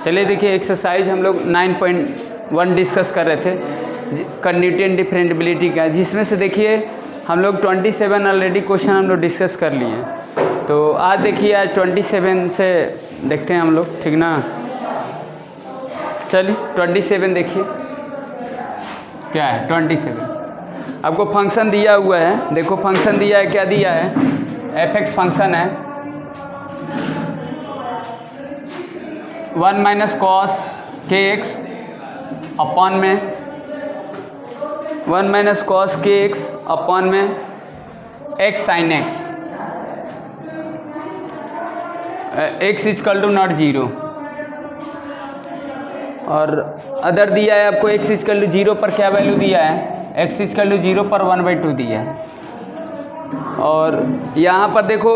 चलिए देखिए एक्सरसाइज हम लोग 9.1 डिस्कस कर रहे थे न्यूटन डिफरेंटबिलिटी का, जिसमें से देखिए हम लोग 27 ऑलरेडी क्वेश्चन हम लोग डिस्कस कर लिए हैं। तो आज देखिए आज 27 से देखते हैं हम लोग, ठीक ना। चलिए 27 देखिए क्या है। 27 आपको फंक्शन दिया हुआ है, देखो फंक्शन दिया है, क्या दिया है, f(x) फंक्शन है 1 माइनस कॉस kx अपॉन में 1 माइनस कॉस kx अपॉन में x sin x, x equal to not 0, और अदर दिया है आपको x इक्वल टू 0 पर क्या वैल्यू दिया है, x इक्वल टू 0 पर 1/2 दिया है। और यहाँ पर देखो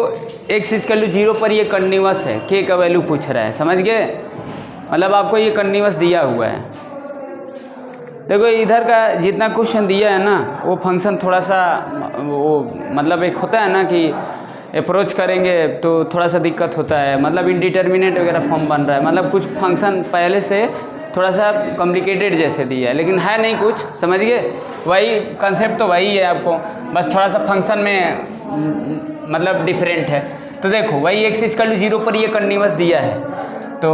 x इक्वल टू 0 पर ये कंटिन्यूअस है, k का वैल्यू पूछ रहा है, समझ गए। मतलब आपको ये कंटिन्यूअस दिया हुआ है। देखो इधर का जितना क्वेश्चन दिया है ना, वो फंक्शन थोड़ा सा वो मतलब एक होता है ना कि अप्रोच करेंगे तो थोड़ा सा दिक्कत होता है, मतलब इनडिटर्मिनेट वगैरह फॉर्म बन रहा है, मतलब कुछ फंक्शन पहले से थोड़ा सा कॉम्प्लिकेटेड जैसे दिया है, लेकिन है नहीं कुछ, समझ गए। वही कंसेप्ट तो वही है, आपको बस थोड़ा सा फंक्शन में मतलब डिफरेंट है। तो देखो वही x इक्वल टू 0 पर ये कंटिन्यूअस दिया है, तो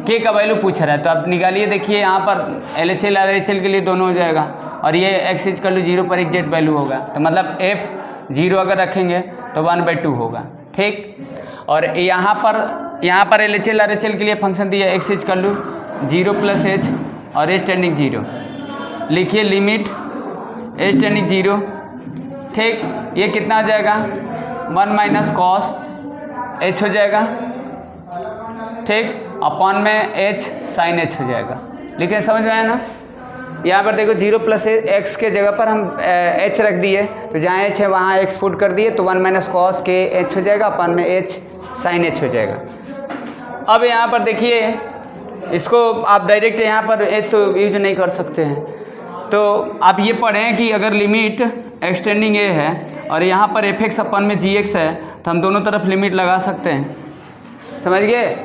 k का वैल्यू पूछ रहा है, तो आप निकालिए। देखिए यहाँ पर LHL और RHL के लिए दोनों हो जाएगा, और ये x इक्वल टू 0 पर एग्जैक्ट वैल्यू होगा, तो मतलब f 0 अगर रखेंगे तो 1/2 होगा, ठीक। और यहाँ पर LHL RHL के लिए फंक्शन दिया x equal to 0 plus h और h टेंडिंग 0, लिखिए लिमिट h टेंडिंग 0, ठीक। ये कितना हो जाएगा 1 माइनस कॉस h हो जाएगा, ठीक, अपॉन में h साइन h हो जाएगा। लिखिए समझ में आया ना। यहाँ पर देखो 0 प्लस x के जगह पर हम h रख दिए, तो जहाँ h है वहाँ x पुट कर दिए, तो 1 माइनस कॉस के h हो जाएगा, अपॉन में h साइन h हो जाएगा। अब यहाँ पर देखिए इसको आप डायरेक्ट यहाँ पर h तो यूज नहीं कर सकते हैं, तो आप ये पढ़ें कि अगर लिमिट एक्सटेंडिंग a है और यहाँ पर f(x) अपॉन में gx है, तो हम दोनों तरफ लिमिट लगा सकते हैं, समझ गए।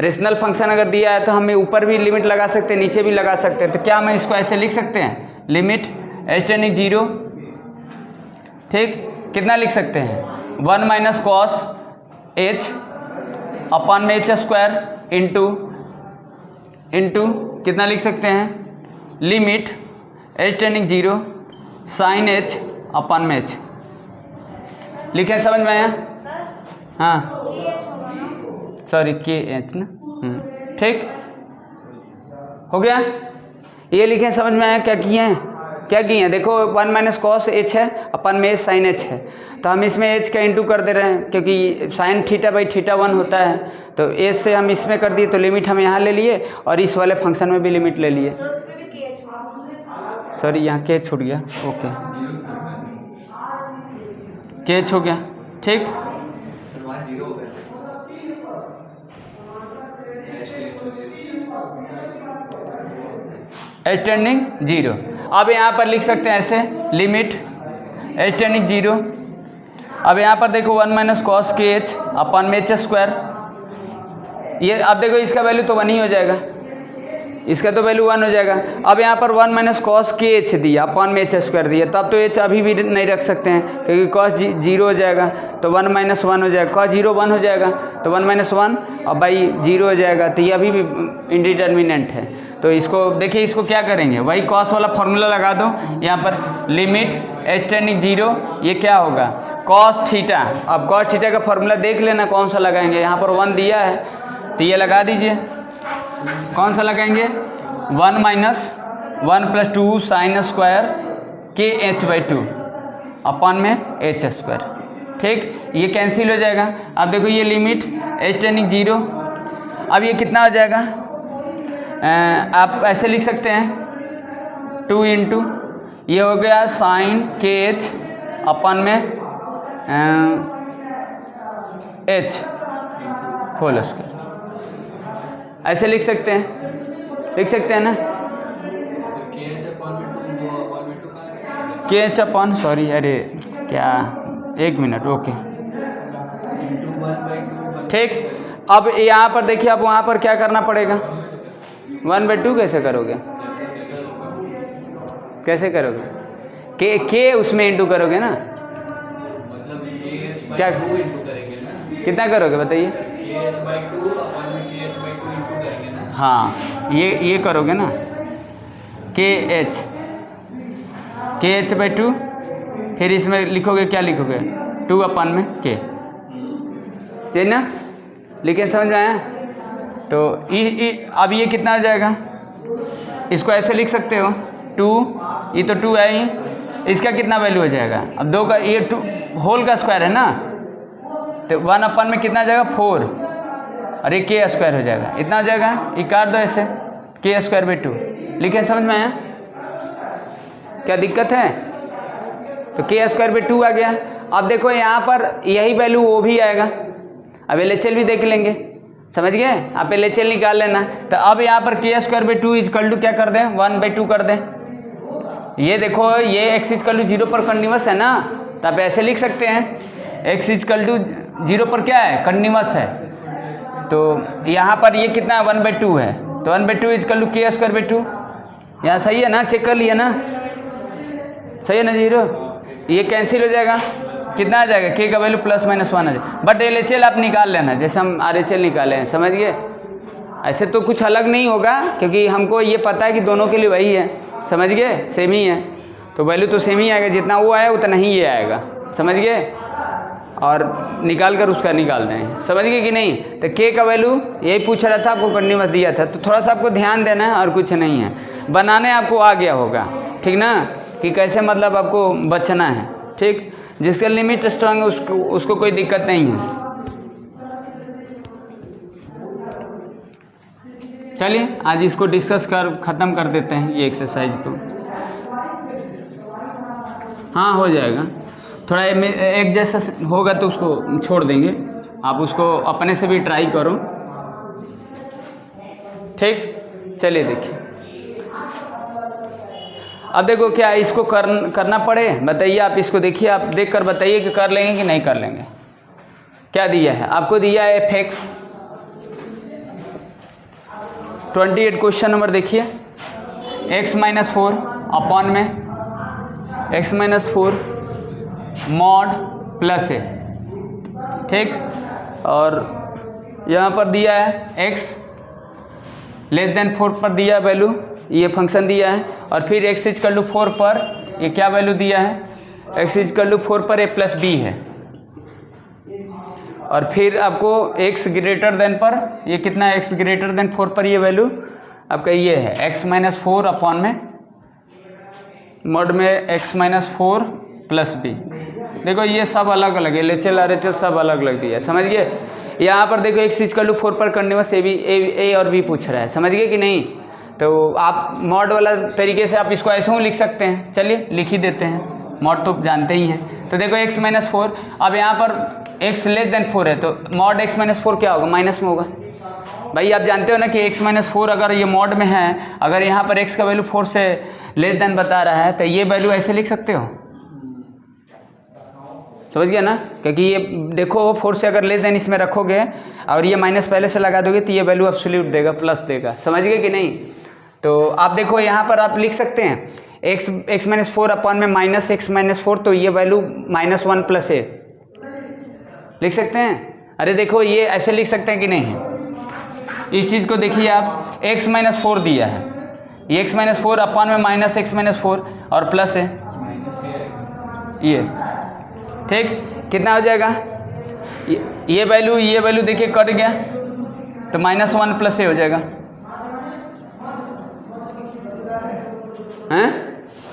रेशनल फंक्शन अगर दिया है तो हमें ऊपर भी लिमिट लगा सकते हैं, नीचे भी लगा सकते हैं। तो क्या हम इसको ऐसे लिख सकते हैं, लिमिट h टेंडिंग 0, ठीक, कितना लिख सकते हैं 1 माइनस कॉस h अपॉन में h स्क्वायर इंटू कितना लिख सकते हैं, limit h tending 0 sign h upon में h। लिखे समझ में आया। हाँ सॉरी KH ना, ठीक हो गया। ये लिखे समझ में आया। क्या किए हैं देखो 1 माइनस कॉस h है अपन में h साइन h है, तो हम इसमें h का इंटू कर दे रहे हैं, क्योंकि साइन थीटा बाई थीटा 1 होता है, तो h से हम इसमें कर दिए, तो लिमिट हम यहाँ ले लिए और इस वाले फंक्शन में भी लिमिट ले लिए। सॉरी यहाँ k छूट गया, ओके k हो गया, ठीक। h टेंडिंग 0, अब यहाँ पर लिख सकते हैं ऐसे लिमिट h टेंडिंग 0। अब यहाँ पर देखो 1 माइनस कॉस kh अपॉन में h स्क्वायर, ये अब देखो इसका वैल्यू तो 1 ही हो जाएगा, इसका तो वैल्यू 1 हो जाएगा। अब यहाँ पर 1 माइनस कॉस kh दिया अपॉन में h स्क्वायर दिया, तब तो h अभी भी नहीं रख सकते हैं, क्योंकि कॉस 0 हो जाएगा तो 1 माइनस 1 हो जाएगा, कॉस 0 1 हो जाएगा तो 1 माइनस 1 और बाई 0 हो जाएगा, तो ये अभी भी इनडिटर्मिनेंट है। तो इसको देखिए, इसको क्या करेंगे, वही कॉस वाला फॉर्मूला लगा दो, यहाँ पर लिमिट h टेंडिंग 0, ये क्या होगा कॉस थीटा। अब कॉस थीटा का फॉर्मूला देख लेना कौन सा लगाएंगे, यहाँ पर 1 दिया है तो ये लगा दीजिए, कौन सा लगाएंगे 1 minus 1 plus 2 sine square KH/2 upon में h स्क्वायर, ठीक, ये कैंसिल हो जाएगा। अब देखो ये लिमिट h टेंडिंग 0, अब ये कितना हो जाएगा, आप ऐसे लिख सकते हैं 2 इंटू ये हो गया साइन KH अपॉन में h होल स्क्वायर, ऐसे लिख सकते हैं ना। KH अपॉन सॉरी अरे क्या, 1 मिनट, ओके ठीक। अब यहाँ पर देखिए, अब वहाँ पर क्या करना पड़ेगा, 1/2 कैसे करोगे? कैसे करोगे? के उसमें इंटू करोगे ना, मतलब क्या इंटू करेंगे ना, कितना करोगे बताइए? KH/2 अपन में KH/2 इंटू करेंगे ना। हाँ ये करोगे ना, KH/2, फिर इसमें लिखोगे, क्या लिखोगे? 2 अपन में के, ये ना लिखे, समझ में आया? तो अब ये कितना हो जाएगा? इसको ऐसे लिख सकते हो 2, ये तो 2 है ही, इसका कितना वैल्यू हो जाएगा? अब 2 का ये 2 होल का स्क्वायर है ना, तो 1 अपन में कितना आ जाएगा? 4, और ये के स्क्वायर हो जाएगा, इतना हो जाएगा। ये काट दो ऐसे, k²/2 लिखे, समझ में आया? क्या दिक्कत है? तो k²/2 आ गया। अब देखो यहाँ पर यही वैल्यू वो भी आएगा, अब LHL भी देख लेंगे, समझ गए? आप LHL निकाल लेना। तो अब यहाँ पर k²/2 इक्वल टू क्या कर दें? 1/2 कर दें। ये देखो ये x = 0 पर कंटिन्यूअस है ना, तो आप ऐसे लिख सकते हैं x = 0 पर क्या है? कंटिन्यूअस है। तो यहाँ पर ये कितना है? 1/2 है, तो 1/2 = k²/2। यहाँ सही है ना? चेक कर लिया ना, सही है ना? 0 ये कैंसिल हो जाएगा, कितना आ जाएगा? k का वैल्यू +-1 आ जाएगा। बट LHL आप निकाल लेना जैसे हम RHL निकाले हैं, समझ गए? ऐसे तो कुछ अलग नहीं होगा, क्योंकि हमको ये पता है कि दोनों के लिए वही है, समझ गए? सेम ही है, तो वैल्यू तो सेम ही आएगा, जितना वो आया उतना ही ये आएगा, समझ गए? और निकाल कर उसका निकाल दें, समझ गए कि नहीं? तो k का वैल्यू यही पूछ रहा था, आपको कंटिन्यूअस दिया था, तो थोड़ा सा आपको ध्यान देना है, और कुछ नहीं है। बनाने आपको आ गया होगा, ठीक ना, कि कैसे मतलब आपको बचना है, ठीक? जिसका लिमिट स्ट्रांग है उसको कोई दिक्कत नहीं है। चलिए आज इसको डिस्कस कर ख़त्म कर देते हैं, ये एक्सरसाइज तो हाँ हो जाएगा, थोड़ा एक जैसा होगा तो उसको छोड़ देंगे, आप उसको अपने से भी ट्राई करो, ठीक? चलिए देखिए, अब देखो क्या इसको करना पड़े, बताइए आप इसको देखिए, आप देख कर बताइए कि कर लेंगे कि नहीं कर लेंगे। क्या दिया है आपको? दिया है fx 28 क्वेश्चन नंबर देखिए, x-4 अपॉन में x-4 मॉड प्लस a, ठीक? और यहाँ पर दिया है x <4 पर दिया वैल्यू, ये फंक्शन दिया है, और फिर x = 4 पर ये क्या वैल्यू दिया है? x = 4 पर a+b है, और फिर आपको x > पर ये कितना है? x > 4 पर ये वैल्यू आपका ये है x-4 अपॉन में मॉड में x-4 + b। देखो ये सब अलग अलग है, LHL RHL सब अलग अलग दिया है, समझ गए? यहाँ पर देखो x = 4 पर कंटिन्यूअस a और b पूछ रहा है, समझ गए कि नहीं? तो आप मॉड वाला तरीके से आप इसको ऐसे ही लिख सकते हैं, चलिए लिख ही देते हैं, मॉड तो जानते ही हैं। तो देखो x-4, अब यहाँ पर x < 4 है, तो मॉड x-4 क्या होगा? माइनस में होगा। भाई आप जानते हो ना कि x-4 अगर ये मॉड में है, अगर यहाँ पर x का वैल्यू 4 से < बता रहा है, तो ये वैल्यू ऐसे लिख सकते हो, समझ गया ना? क्योंकि ये देखो 4 से अगर < इसमें रखोगे और ये माइनस पहले से लगा दोगे तो ये वैल्यू एब्सोल्यूट देगा, प्लस देगा, समझ गए कि नहीं? तो आप देखो यहाँ पर आप लिख सकते हैं x-4 अपॉन में माइनस x-4, तो ये वैल्यू -1 + a लिख सकते हैं। अरे देखो ये ऐसे लिख सकते हैं कि नहीं? इस चीज़ को देखिए आप, x-4 दिया है, ये x-4 अपॉन में माइनस x-4 और प्लस है ये, ठीक? कितना हो जाएगा? ये वैल्यू देखिए कट गया, तो -1 + a हो जाएगा, हैं?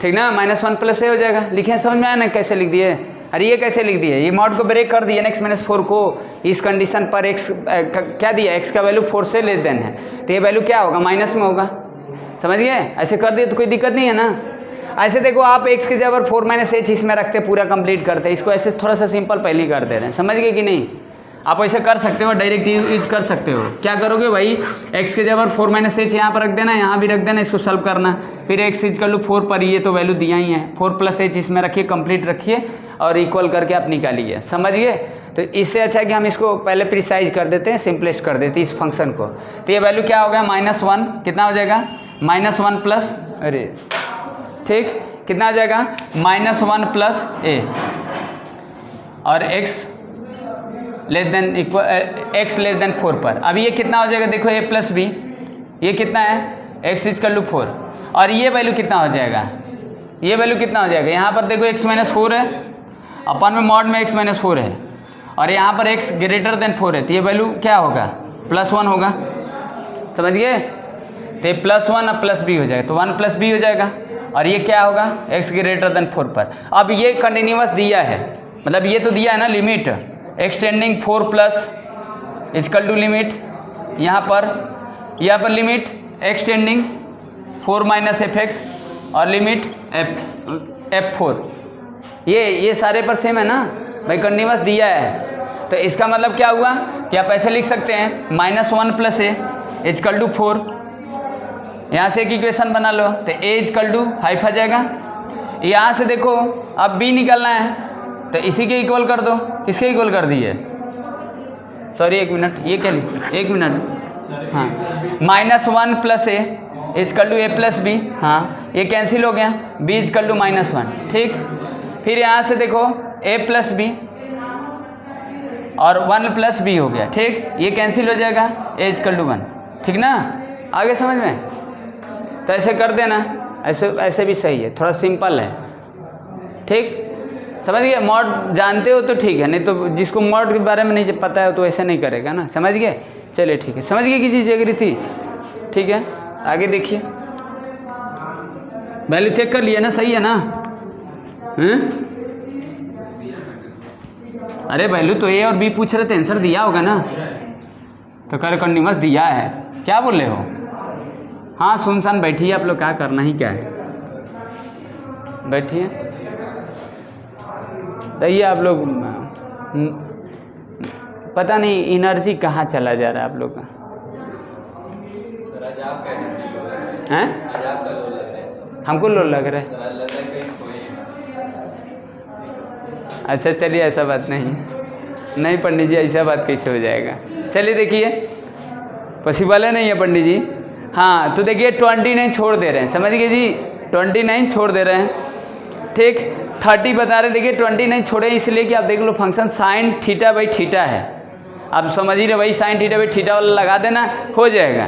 ठीक ना? -1 + a हो जाएगा। लिखे समझ में आया ना कैसे लिख दिए? अरे ये कैसे लिख दिए? ये मॉड को ब्रेक कर दिया ना, x-4 को इस कंडीशन पर x क्या दिया? x का वैल्यू 4 से < है, तो ये वैल्यू क्या होगा? माइनस में होगा, समझ गए? ऐसे कर दिए तो कोई दिक्कत नहीं है ना। ऐसे देखो आप x के जगह 4 - h इसमें रखते पूरा कंप्लीट करते, इसको ऐसे थोड़ा सा सिंपल पहले ही कर दे रहे हैं, समझ गए कि नहीं? आप ऐसे कर सकते हो, डायरेक्ट यूज कर सकते हो। क्या करोगे भाई, x के जगह 4 - h यहाँ पर रख देना, यहाँ भी रख देना, इसको सॉल्व करना। फिर x इक्वल टू 4 पर ये तो वैल्यू दिया ही है, 4 + h इसमें रखिए, कंप्लीट रखिए और इक्वल करके आप निकालिए। समझ गए? तो इससे अच्छा है कि हम इसको पहले प्रिसाइज कर देते हैं, सिंपलेस्ट कर देते हैं इस फंक्शन को। तो ये वैल्यू क्या हो गया, -1 कितना हो जाएगा, -1 प्लस अरे ठीक कितना हो जाएगा, -1 प्लस a और x लेस देन 4 पर। अब ये कितना हो जाएगा, देखो a + b, ये कितना है, x = 4 और ये वैल्यू कितना हो जाएगा, ये वैल्यू कितना हो जाएगा, यहाँ पर देखो x - 4 है, अपन में मॉड में x - 4 है और यहाँ पर x > 4 है, तो ये वैल्यू क्या होगा, +1 होगा। समझ गए? तो ये +1 और +b हो जाएगा, तो 1 + b हो जाएगा और ये क्या होगा, x > 4 पर। अब ये कंटिन्यूअस दिया है, मतलब ये तो दिया है ना limit, x tending 4 + equal to limit यहाँ पर लिमिट एक्सटेंडिंग 4 - fx और लिमिट f4, ये सारे पर सेम है ना भाई, कंटिन्यूअस दिया है। तो इसका मतलब क्या हुआ कि आप ऐसे लिख सकते हैं -1 + a = 4, यहाँ से एक इक्वेशन बना लो, तो a = 5 आ जाएगा। यहाँ से देखो अब b निकालना है तो इसी के इक्वल कर दो, इसके इक्वल कर दिए, सॉरी 1 मिनट, ये क्या लिख 1 मिनट, हाँ -1 + a = a + b, हाँ ये कैंसिल हो गया, b = -1 ठीक। फिर यहाँ से देखो a + b और 1 + b हो गया ठीक, ये कैंसिल हो जाएगा, a = 1 ठीक ना, आगे समझ में? तो ऐसे कर देना, ऐसे भी सही है, थोड़ा सिंपल है ठीक। समझ गए? मॉड जानते हो तो ठीक है, नहीं तो जिसको मॉड के बारे में नहीं पता है तो ऐसे नहीं करेगा ना। समझ गए? चलिए ठीक है, समझ गए कि चीज़ एग्री थी, ठीक है। आगे देखिए, वैल्यू चेक कर लिया ना, सही है ना? अरे वैल्यू तो a और b पूछ रहे थे, आंसर दिया होगा ना, तो कर कंटिन्यूअस दिया है, क्या बोल रहे हो? हाँ सुनसान बैठिए आप लोग, क्या करना ही क्या है, बैठिए। तो ये आप लोग पता नहीं एनर्जी कहाँ चला जा रहा है आप लोग का, हैं? हमको लो लग रहा है, अच्छा चलिए ऐसा बात नहीं पंडित जी, ऐसा बात कैसे हो जाएगा। चलिए देखिए, पॉसिबल नहीं है पंडित जी। हाँ तो देखिए 29 छोड़ दे रहे हैं, समझ गए जी, 29 छोड़ दे रहे हैं ठीक। 30 बता रहे, देखिए 29 छोड़े इसलिए कि आप देख लो फंक्शन sin θ/θ है, आप समझ ही रहे भाई, sin θ/θ वाला लगा देना हो जाएगा।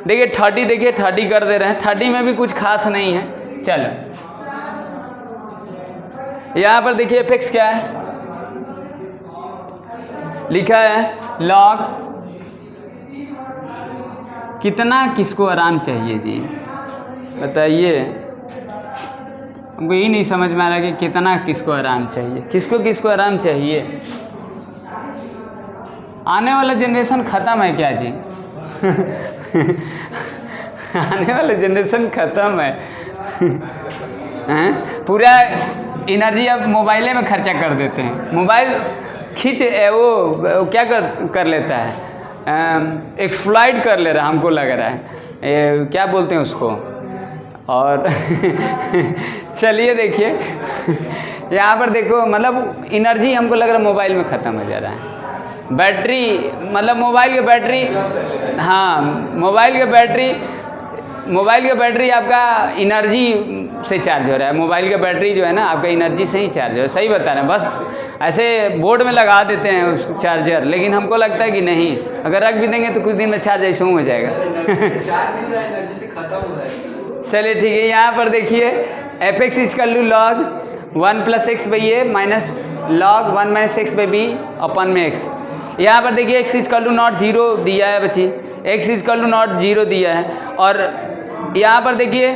देखिए 30, देखिए 30 कर दे रहे हैं, 30 में भी कुछ खास नहीं है। चलो यहाँ पर देखिए fx क्या है, लिखा है log, कितना किसको आराम चाहिए जी बताइए, हमको यही नहीं समझ में आ रहा कि कितना किसको आराम चाहिए, किसको आराम चाहिए। आने वाला जनरेशन ख़त्म है क्या जी? आने वाला जनरेशन ख़त्म है हैं? पूरा एनर्जी अब मोबाइले में खर्चा कर देते हैं, मोबाइल खींच वो क्या कर लेता है, एक्सप्लॉइट कर ले रहा है, हमको लग रहा है क्या बोलते हैं उसको। और चलिए देखिए यहाँ पर देखो, मतलब एनर्जी हमको लग रहा है मोबाइल में ख़त्म हो जा रहा है। बैटरी, मतलब मोबाइल की बैटरी, हाँ मोबाइल का बैटरी आपका एनर्जी से चार्ज हो रहा है, मोबाइल का बैटरी जो है ना आपका एनर्जी से ही चार्ज हो रहा है। सही बता रहे हैं, बस ऐसे बोर्ड में लगा देते हैं उस चार्जर, लेकिन हमको लगता है कि नहीं, अगर रख भी देंगे तो कुछ दिन में चार्ज ऐसे हो जाएगा। चलिए ठीक है, यहाँ पर देखिए fx = log 1 + x/a minus log 1 - x/b अपन में x। यहाँ पर देखिए x = 0 दिया है बच्ची, x = 0 दिया है, और यहाँ पर देखिए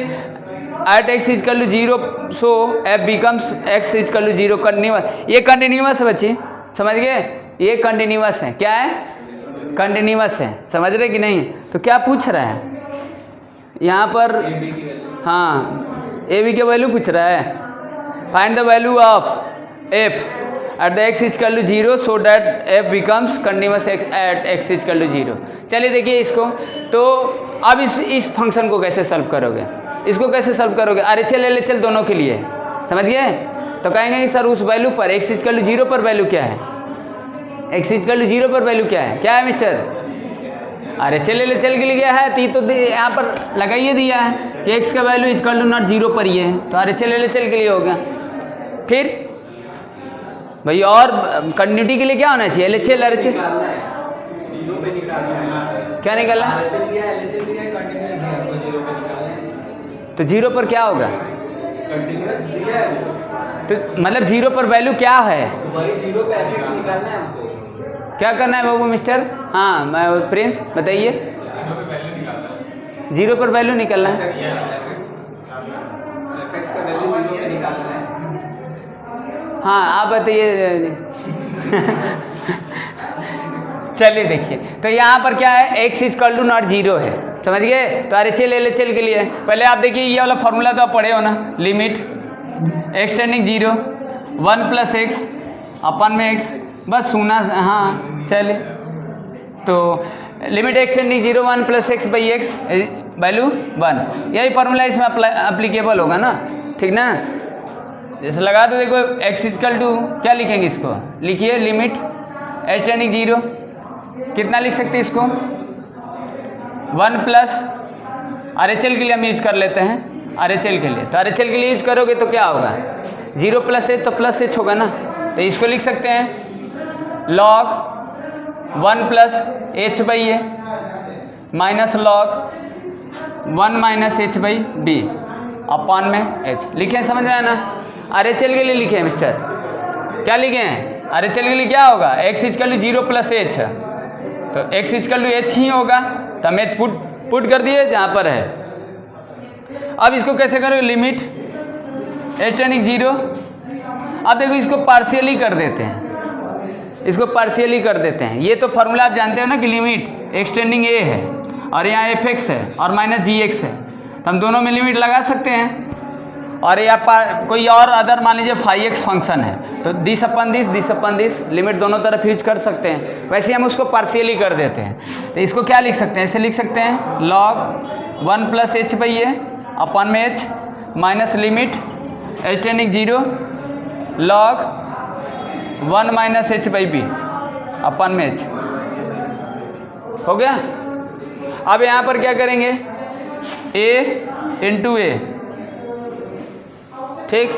at x = 0 so f becomes x = 0 continuous. ये कंटिन्यूअस है बच्ची, समझ गए, ये कंटिन्यूअस है, क्या है, कंटिन्यूअस है, समझ रहे कि नहीं। तो क्या पूछ रहा है यहाँ पर, हाँ a b की वैल्यू पूछ रहा है, find the value of f at the x equal to 0 so that f becomes continuous at x equal to 0। चलिए देखिए इसको, तो अब इस फंक्शन को कैसे सॉल्व करोगे, इसको कैसे सॉल्व करोगे, RHL LHL दोनों के लिए, समझ गए। तो कहेंगे कि सर उस वैल्यू पर x इक्वल टू 0 पर वैल्यू क्या है, x इक्वल टू 0 पर वैल्यू क्या है मिस्टर, RHL LHL के लिए क्या है, तो यहाँ पर लगाइए दिया है कि x का वैल्यू इक्वल टू नॉट 0 पर ही है, तो RHL LHL के लिए हो गया। फिर भाई और कंटिन्यूटी के लिए क्या होना चाहिए, LHL RHL जीरो पे निकालना है, क्या निकालना है, RHL दिया है, LHL दिया है, कंटिन्यूअस दिया है, हमको जीरो पे निकालना है। तो 0 पर क्या होगा, कंटिन्यूअस दिया है तो मतलब 0 पर वैल्यू क्या है, वही जीरो पे एफएक्स निकालना है हमको। क्या करना है बाबू मिस्टर, हाँ मैं प्रिंस बताइए, 0 पर वैल्यू निकालना है, एफएक्स का वैल्यू जीरो पे निकालना है। हाँ आप बताइए। चलिए देखिए, तो यहाँ पर क्या है, x इक्वल टू नॉट 0 है, समझ गए। तो RHL LHL के लिए पहले आप देखिए ये वाला फॉर्मूला तो आप पढ़े हो ना, limit x tending 0 1 plus x अपन में x, बस सुना, हाँ चलिए। तो limit x tending 0 1 plus x by x value 1, यही फॉर्मूला इसमें अप्लीकेबल होगा ना, ठीक ना। जैसे लगा दो, देखो x इक्वल टू क्या लिखेंगे, इसको लिखिए लिमिट h टेंडिंग 0, कितना लिख सकते हैं इसको 1 प्लस RHL के लिए हम यूज कर लेते हैं, RHL के लिए, तो RHL के लिए यूज करोगे तो क्या होगा, 0 प्लस एच तो प्लस एच होगा ना, तो इसको लिख सकते हैं log 1 plus H by A minus log 1 minus H by B upon में एच, लिखे समझ में आया ना। RHL के लिए लिखे हैं मिस्टर, क्या लिखे हैं, RHL के लिए क्या होगा, x equal to 0 plus H, तो x इक्वल टू एच ही होगा, तो हम एच पुट कर दिए जहाँ पर है। अब इसको कैसे करोगे, लिमिट h टेंडिंग 0, अब देखो इसको पार्शियली कर देते हैं, इसको पार्शियली कर देते हैं, ये तो फॉर्मूला आप जानते हो ना कि लिमिट x टेंडिंग a है और यहाँ fx है और माइनस gx है, तो हम दोनों में लिमिट लगा सकते हैं। और या कोई और अदर मान लीजिए फाई एक्स फंक्शन है, तो दिस अपन दिस लिमिट दोनों तरफ यूज कर सकते हैं, वैसे हम उसको पार्शियली कर देते हैं। तो इसको क्या लिख सकते हैं, ऐसे लिख सकते हैं log 1 plus H by a अपन में h minus limit h tending 0 log 1 minus H by b अपन में एच, हो गया। अब यहाँ पर क्या करेंगे, a इंटू ए, ठीक,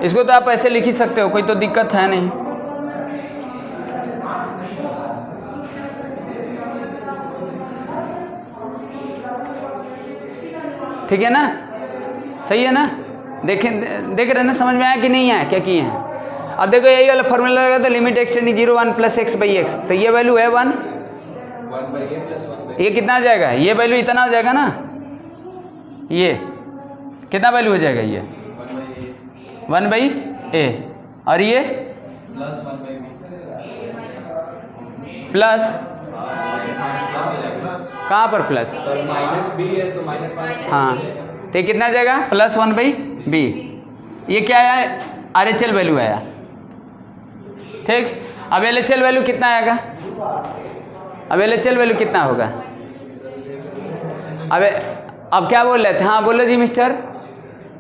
इसको तो आप ऐसे लिख ही सकते हो, कोई तो दिक्कत है नहीं। ठीक है ना, सही है ना, देख रहे ना, समझ में आया कि नहीं आया, क्या किए हैं। अब देखो यही वाला फॉर्मूला लगा, तो limit x tending 0 1 plus x by x, तो ये वैल्यू है 1 बाई ए प्लस 1 बाई, ये कितना आ जाएगा, ये वैल्यू इतना हो जाएगा ना, ये कितना वैल्यू हो जाएगा, ये 1 बाई ए, और ये प्लस 1 बाई बी, प्लस कहाँ पर प्लस, माइनस बी है तो माइनस हाँ, तो ये कितना आ जाएगा प्लस 1 बाई बी, ये क्या आया, RHL वैल्यू आया, ठीक। अब LHL वैल्यू कितना आएगा, अब LHL वैल्यू कितना होगा, अब क्या बोल रहे थे, हाँ बोलो जी मिस्टर,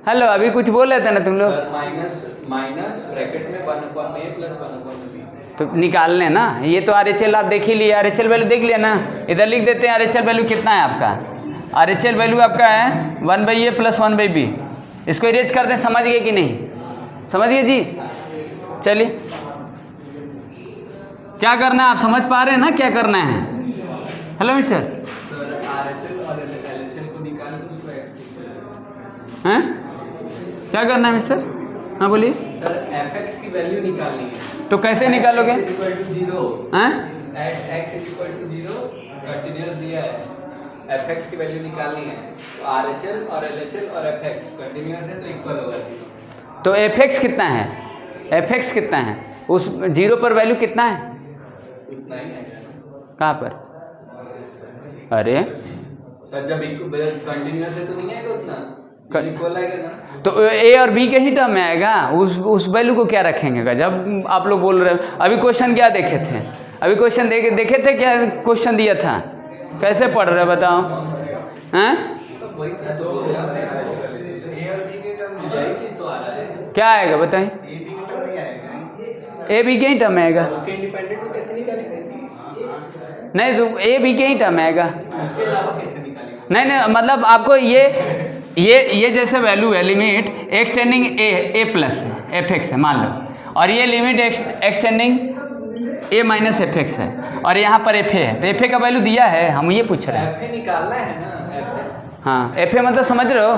हेलो, अभी कुछ बोल रहे थे ना तुम लोग, माइनस ब्रैकेट में 1/a प्लस 1/b, तो निकाल लें ना, ये तो RHL आप देख ही लिए, RHL वैल्यू देख लिया ना, इधर लिख देते हैं RHL वैल्यू कितना है आपका, RHL वैल्यू आपका है 1 by A plus 1 by B, इसको इरेज करते हैं, समझ गए कि नहीं, समझ गए जी। चलिए क्या करना है, आप समझ पा रहे हैं ना क्या करना है, हेलो मिस्टर, सर RHL और LHL को निकाल के उसको x हैं, क्या करना है मिस्टर, हाँ बोलिए, सर fx की वैल्यू निकालनी है, तो कैसे निकालोगे, x इक्वल टू 0, हैं, x इक्वल टू 0 कंटिन्यूअस दिया है, fx की वैल्यू निकालनी है, तो RHL और LHL और fx कंटिन्यूअस है तो इक्वल होगा, तो fx कितना है, fx कितना है, उस 0 पर वैल्यू कितना है, उतना ही है कहाँ पर, अरे सर, जब कंटिन्यूअस है तो नहीं आएगा उतना, इक्वल आएगा ना। तो ए और बी के ही टर्म में आएगा, उस वैल्यू को क्या रखेंगे? जब आप लोग बोल रहे हो अभी क्वेश्चन क्या देखे थे, अभी क्वेश्चन देखे थे, क्या क्वेश्चन दिया था, कैसे पढ़ रहे बताओ? हैं वही तो बोल रहे हैं, ए और बी के टर्म में यही चीज तो आ रहा है। क्या आएगा बताइए? ए बी के ही टर्म में आएगा। उसके इंडिपेंडेंट को कैसे निकालेंगे? नहीं तो ए बी के ही टर्म में आएगा। उसके अलावा कैसे निकालेंगे? नहीं मतलब आपको ये जैसे वैल्यू है, लिमिट एक्सटेंडिंग ए प्लस है एफ एक्स है मान लो, और ये लिमिट एक्सटेंडिंग ए माइनस एफ एक्स है, और यहाँ पर एफ ए है, तो एफ ए का वैल्यू दिया है, हम ये पूछ रहे हैं। एफ ए निकालना है ना, एफ ए। हाँ एफ ए मतलब समझ रहे हो,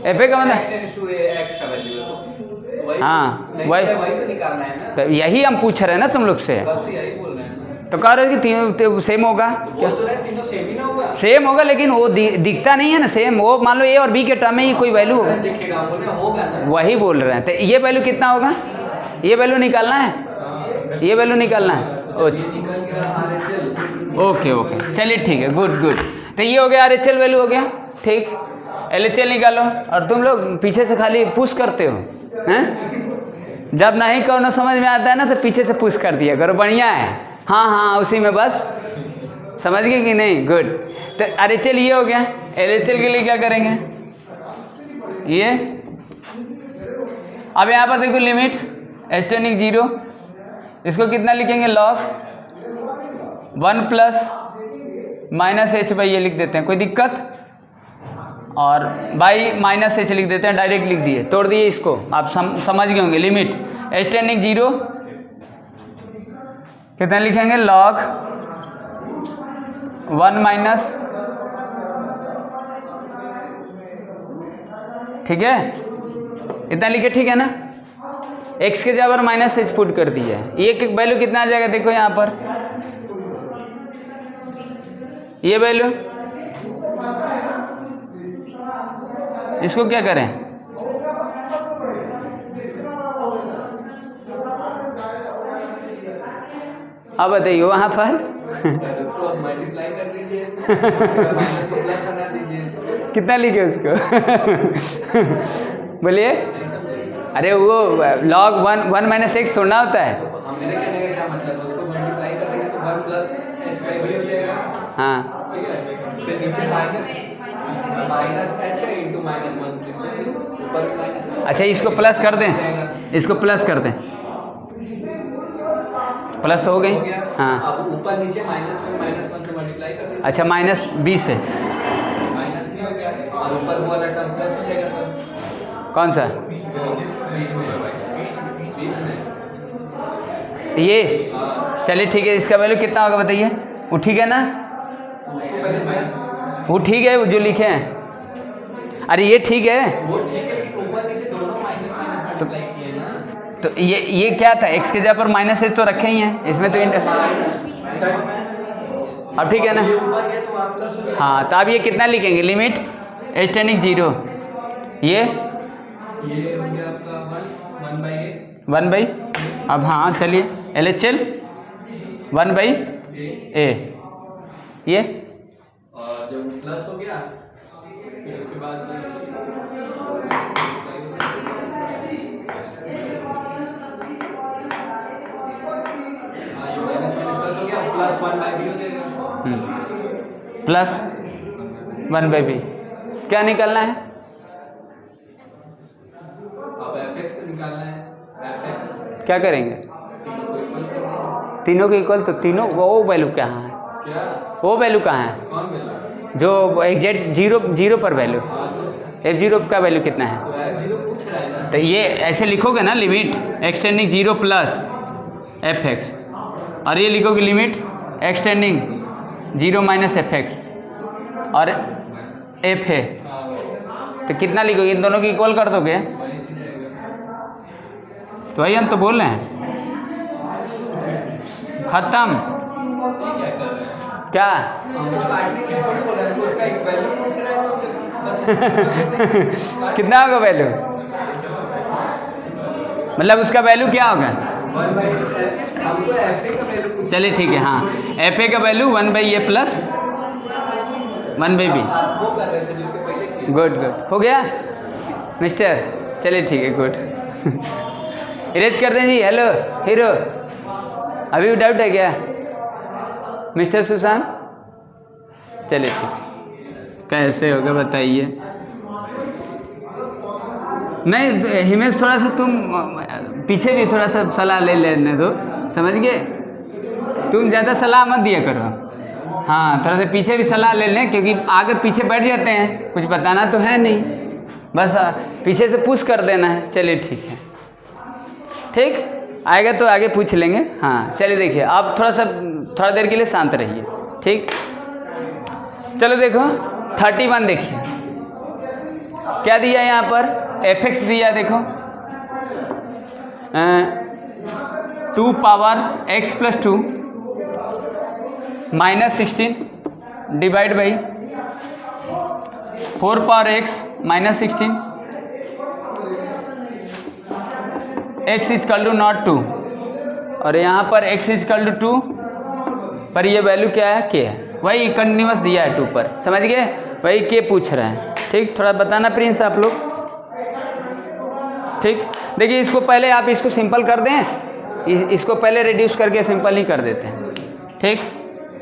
एफ ए का मतलब एक्स का वैल्यू है तो वही, हाँ वही तो निकालना है ना। तो यही हम पूछ रहे हैं ना तुम लोग से, कब से यही बोल रहे हैं ना। तो कह रहे हो कि तीनों सेम होगा, वो तो रहे तीनों सेम ही ना होगा। सेम होगा लेकिन वो दिखता नहीं है ना सेम, वो मान लो ए और बी के टर्म में ही कोई वैल्यू होगा, दिखेगा, बोले होगा ना। वही बोल रहे हैं। तो ये वैल्यू कितना होगा, ये वैल्यू निकालना है, ये वैल्यू निकालना है। निकल गया RHL। ओके चलिए ठीक है, गुड। तो ये हो गया RHL वैल्यू हो गया, ठीक। LHL निकालो, और तुम लोग पीछे से खाली पुश करते हो हैं, जब नहीं कहो समझ में आता है ना तो पीछे से पुश कर दिया करो, बढ़िया है। हाँ उसी में बस, समझ गए कि नहीं? गुड। तो RHL ये हो गया, LHL के लिए क्या करेंगे? ये अब यहाँ पर देखो लिमिट एक्सटेंडिंग 0, इसको कितना लिखेंगे? Log 1 plus minus H by ये लिख देते हैं, कोई दिक्कत? और बाई माइनस एच लिख देते हैं, डायरेक्ट लिख दिए, तोड़ दिए इसको, आप समझ गए होंगे। लिमिट एक्सटेंडिंग 0 कितना लिखेंगे? लॉग 1 माइनस, ठीक है, इतना लिखे, ठीक है ना? x के जगह पर माइनस एच पुट कर दिया है, ये वैल्यू कितना आ जाएगा? देखो यहाँ पर ये वैल्यू, इसको क्या करें? अब बताइए वहाँ पर उसको मल्टीप्लाई कर दीजिए, माइनस को प्लस बना दीजिए। कितना लिखे उसको? बोलिए। अरे वो लॉग 1 माइनस एक्स छोड़ना होता है। मेरे कहने का क्या मतलब, उसको मल्टीप्लाई करेंगे तो 1 प्लस एच बाई बी हो जाएगा। हाँ ठीक है, फिर नीचे माइनस एच है इंटू माइनस 1, ऊपर भी माइनस। अच्छा इसको प्लस कर दें, इसको प्लस कर दें, प्लस तो हो गई। हाँ अब ऊपर नीचे -1 से मल्टीप्लाई कर देंगे। अच्छा माइनस 20 से माइनस भी हो गया, और ऊपर वो वाला टर्म प्लस हो जाएगा। तब कौन सा? बीच में ये चलिए ठीक है, इसका वैल्यू कितना होगा बताइए? वो ठीक है ना? उसको पहले माइनस, वो ठीक है जो लिखे हैं? अरे ये ठीक है, वो ठीक है, लेकिन ऊपर नीचे दोनों माइनस मल्टीप्लाई किए ना। तो ये क्या था? x के जगह पर माइनस एच तो रखे ही हैं, इसमें तो अब ठीक है ना? ये ऊपर गया तो वहाँ प्लस हो गया। हाँ तो अब ये कितना लिखेंगे? लिमिट एक्सटेंडिंग 0, ये हो गया आपका 1 बाई ए। 1 बाई, अब हाँ चलिए LHL 1 बाई ए, ये और जब प्लस हो गया फिर उसके बाद ये माइनस प्लस हो गया, प्लस 1 बाई बी हो जाएगा। Plus 1 by B. क्या निकालना है? अब एफ एक्स निकालना है। एफ एक्स क्या करेंगे? तीनों को इक्वल कर देंगे। तीनों के इक्वल, तो तीनों वो वैल्यू कहाँ है? क्या? वो वैल्यू कहाँ है? कौन मिला? जो एग्जैक्ट जीरो पर वैल्यू, हाँ तो F0 का वैल्यू कितना है? F0 पूछ रहा है ना। तो ये ऐसे लिखोगे ना, limit extending 0 plus F X, और ये लिखोगे limit extending 0 minus F X और एफ है, तो कितना लिखोगे? इन दोनों की इक्वल कर दोगे तो वही हम तो बोल रहे हैं, खत्म। क्या कर रहे हैं? क्या हम लोग काटने के लिए थोड़ी बोल रहे हैं, उसका एक वैल्यू पूछ रहा है तो बस कितना होगा वैल्यू? मतलब उसका वैल्यू क्या होगा? 1 बाई हमको एफ ए का वैल्यू पूछ। चलिए ठीक है, हाँ एफ ए का value 1 by A plus 1/b। आप वो कर रहे थे जो उसके पहले किए। गुड गुड, हो गया मिस्टर? चलिए ठीक है, गुड। इरेज कर दें जी। हेलो हीरो, अभी भी डाउट है क्या मिस्टर सुशांत? चलिए ठीक है, कैसे होगा बताइए। नहीं तो हिमेश, थोड़ा सा तुम पीछे भी थोड़ा सा सलाह ले लेने दो, समझ गए? तुम ज़्यादा सलाह मत दिया करो। हाँ, थोड़ा सा पीछे भी सलाह ले लें, क्योंकि आगे पीछे बैठ जाते हैं, कुछ बताना तो है नहीं, बस पीछे से पुश कर देना है। चलिए ठीक है, ठीक आएगा तो आगे पूछ लेंगे। हाँ चलिए देखिए, आप थोड़ा देर के लिए शांत रहिए, ठीक। चलो देखो 31 देखिए क्या दिया है यहाँ पर, fx दिया देखो 2 power x plus 2 minus 16 divide by 4 power x minus 16 x equal to not 2, और यहाँ पर x इजकल टू 2 पर ये वैल्यू क्या है, k है, वही कंटिन्यूस दिया है 2 पर, समझ गए? वही k पूछ रहे हैं, ठीक। थोड़ा बताना प्रिंस आप लोग, ठीक। देखिए इसको पहले आप इसको सिंपल कर दें, इसको पहले रिड्यूस करके सिंपल ही कर देते हैं, ठीक।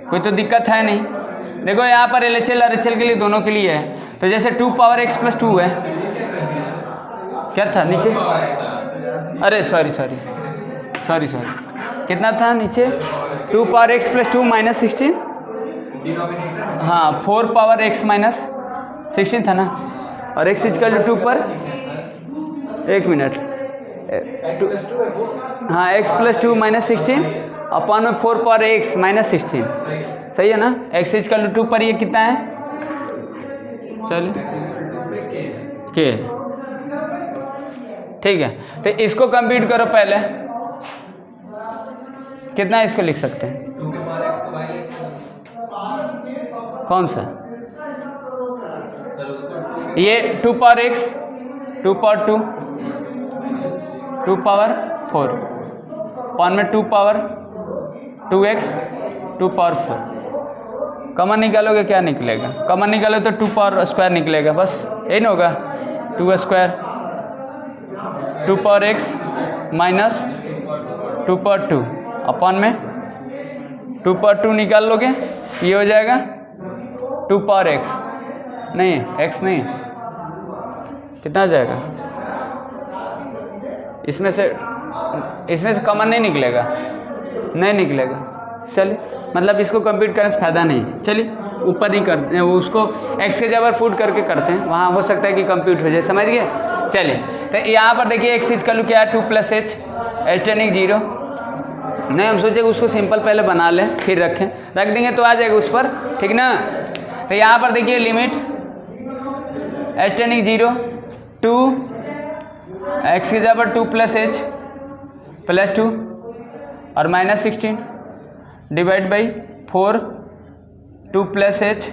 कोई तो दिक्कत है नहीं। देखो यहाँ पर LHL और HL के लिए दोनों के लिए है, तो जैसे 2 पावर x प्लस 2 है, क्या था नीचे, अरे सॉरी कितना था नीचे, 2 पावर x प्लस 2 माइनस 16, हाँ 4 पावर x माइनस 16 था ना, और x इजकल टू 2 पर, एक मिनट, हाँ x प्लस 2 माइनस 16 अपॉन में 4 पावर x माइनस 16, सही है ना। x इजकल टू 2 पर ये कितना है, चलिए k, ठीक है। तो इसको कंप्यूट करो पहले, कितना इसको लिख सकते हैं, कौन सा, ये 2 power x 2 power 2 2 power 4 power में 2 पावर 2x 2 पावर 4, कॉमन निकालोगे क्या निकलेगा, कॉमन निकालो तो 2 पावर स्क्वायर निकलेगा, बस यही ना होगा, 2 square 2 power x minus 2 power 2 upon में 2 पावर 2 निकाल लोगे, ये हो जाएगा 2 पावर x, नहीं है x नहीं है, कितना आ जाएगा, इसमें से कॉमन नहीं निकलेगा, नहीं निकलेगा। चलिए मतलब इसको कंप्यूट करने से फ़ायदा नहीं, चलिए ऊपर नहीं करते हैं, वो उसको x के जगह पुट करके करते हैं, वहाँ हो सकता है कि कंप्यूट हो जाए, समझ गए। चलिए तो यहाँ पर देखिए x इजकल क्या है 2 प्लस h टेनिंग 0, नहीं हम सोचे उसको सिंपल पहले बना लें फिर रख देंगे तो आ जाएगा उस पर, ठीक ना। तो यहाँ पर देखिए लिमिट h टेनिंग 0 2 x की जगह पर 2 प्लस h प्लस 2 और minus 16 divide by 4 2 plus h